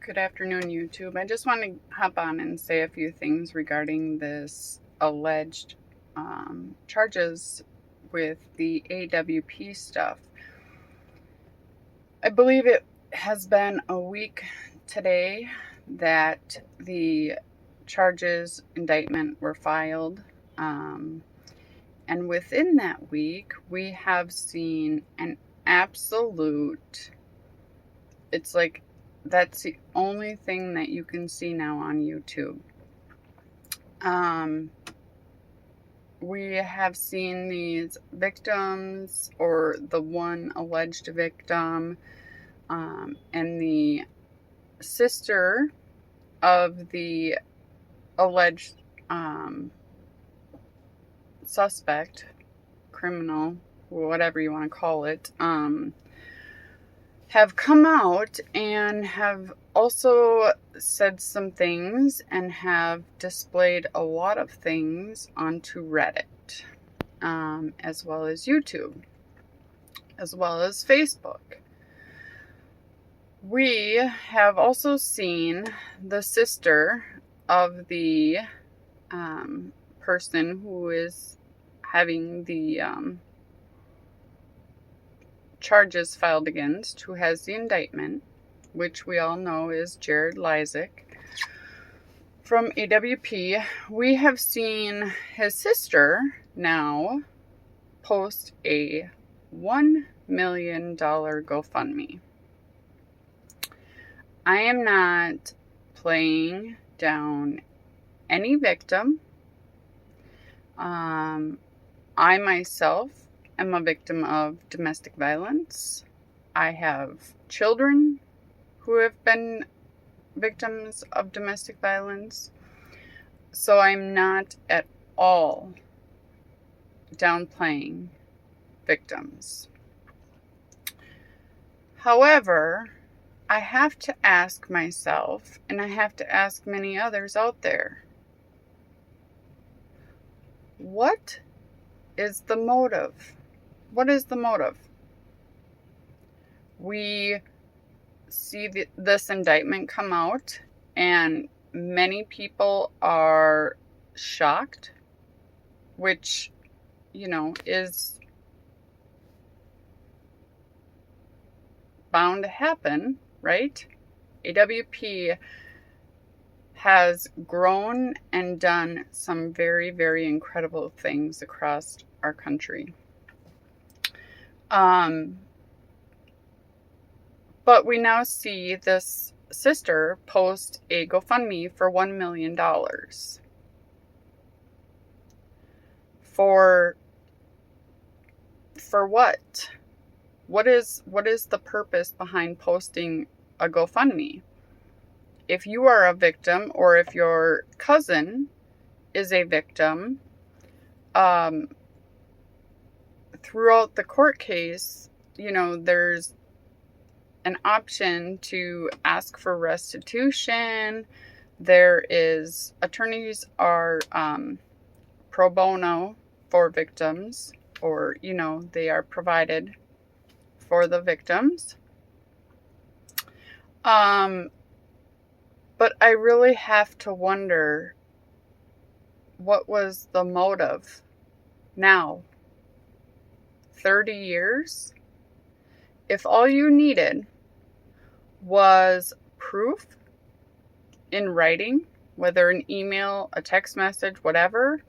Good afternoon, YouTube. I just want to hop on and say a few things regarding this alleged charges with the AWP stuff. I believe it has been a week today that the charges indictment were filed. And within that week, we have seen an absolute, it's like, that's the only thing that you can see now on YouTube. We have seen these victims, or the one alleged victim, and the sister of the alleged suspect, criminal, whatever you want to call it, have come out and have also said some things and have displayed a lot of things onto Reddit, as well as YouTube, as well as Facebook. We have also seen the sister of the person who is having the charges filed against, who has the indictment, which we all know is Leiseks from AWP. We have seen his sister now post a $1 million GoFundMe. I am not playing down any victim. I myself am a victim of domestic violence. I have children who have been victims of domestic violence. So I'm not at all downplaying victims. However, I have to ask myself, and I have to ask many others out there, what is the motive? What is the motive? We see this indictment come out, and many people are shocked, which, is bound to happen, right? AWP has grown and done some very, very incredible things across our country. But we now see this sister post a GoFundMe for $1 million. For what? What is the purpose behind posting a GoFundMe? If you are a victim, or if your cousin is a victim, throughout the court case, there's an option to ask for restitution. Attorneys are pro bono for victims, or, they are provided for the victims. But I really have to wonder, what was the motive now? 30 years? If all you needed was proof in writing, whether an email, a text message, whatever,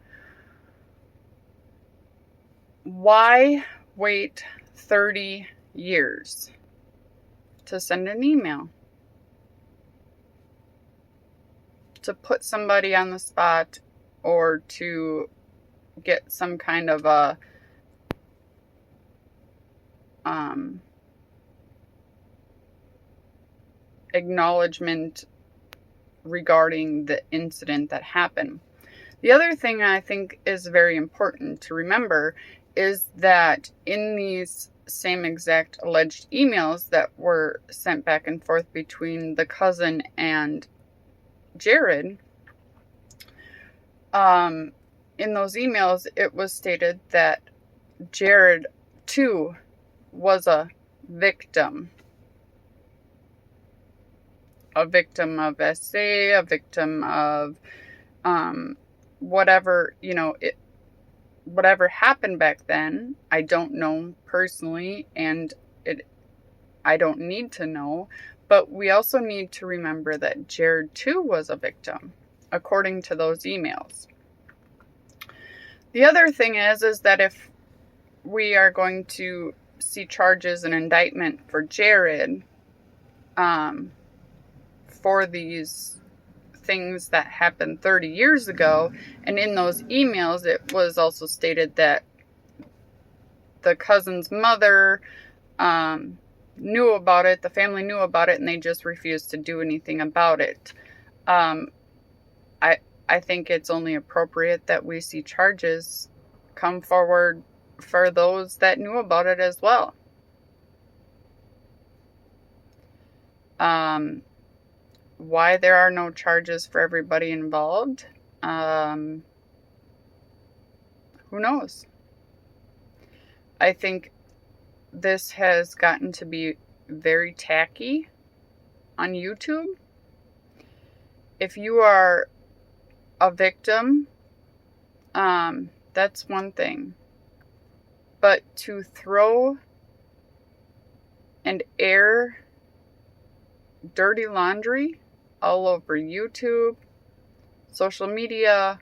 why wait 30 years to send an email? To put somebody on the spot, or to get some kind of a acknowledgement regarding the incident that happened. The other thing I think is very important to remember is that in these same exact alleged emails that were sent back and forth between the cousin and Jared, in those emails, it was stated that Jared, too, was a victim a victim of SA, a victim of whatever, whatever happened back then. I don't know personally, and I don't need to know. But we also need to remember that Jared too was a victim, according to those emails. The other thing is that if we are going to see charges and indictment for Jared for these things that happened 30 years ago, and in those emails it was also stated that the cousin's mother knew about it, the family knew about it, and they just refused to do anything about it. I think it's only appropriate that we see charges come forward for those that knew about it as well. Why there are no charges for everybody involved, who knows? I think this has gotten to be very tacky on YouTube. If you are a victim, that's one thing. But to throw and air dirty laundry all over YouTube, social media,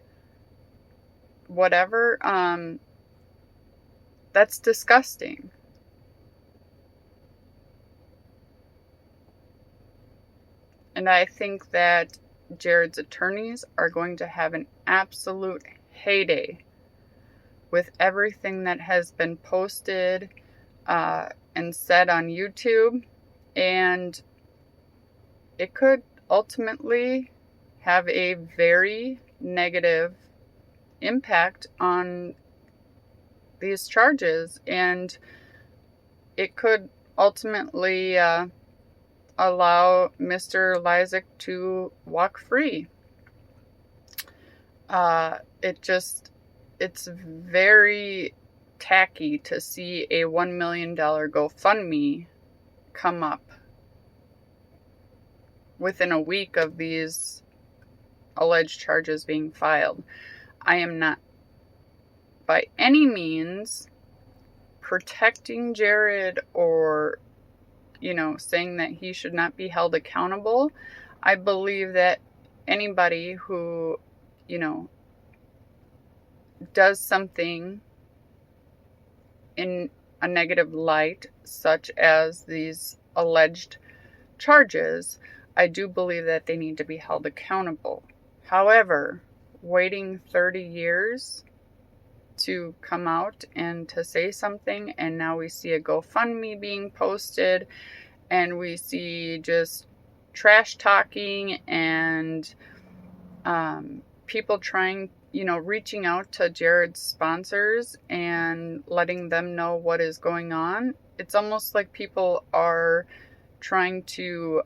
whatever, that's disgusting. And I think that Jared's attorneys are going to have an absolute heyday with everything that has been posted and said on YouTube, and it could ultimately have a very negative impact on these charges, and it could ultimately allow Mr. Leiseks to walk free. It's very tacky to see a $1 million GoFundMe come up within a week of these alleged charges being filed. I am not by any means protecting Jared or saying that he should not be held accountable. I believe that anybody who, does something in a negative light, such as these alleged charges, I do believe that they need to be held accountable. However, waiting 30 years to come out and to say something, and now we see a GoFundMe being posted, and we see just trash talking and people trying, reaching out to Jared's sponsors and letting them know what is going on. It's almost like people are trying to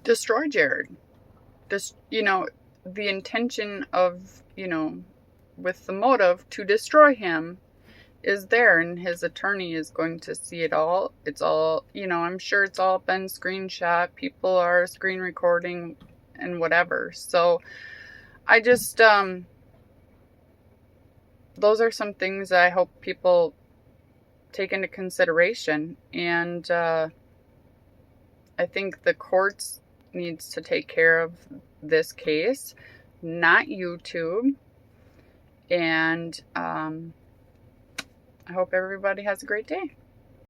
destroy Jared. Just, the intention of, with the motive to destroy him is there, and his attorney is going to see it all. It's all, I'm sure it's all been screenshot. People are screen recording and whatever. So I just, those are some things I hope people take into consideration. And I think the courts needs to take care of this case, not YouTube. And I hope everybody has a great day.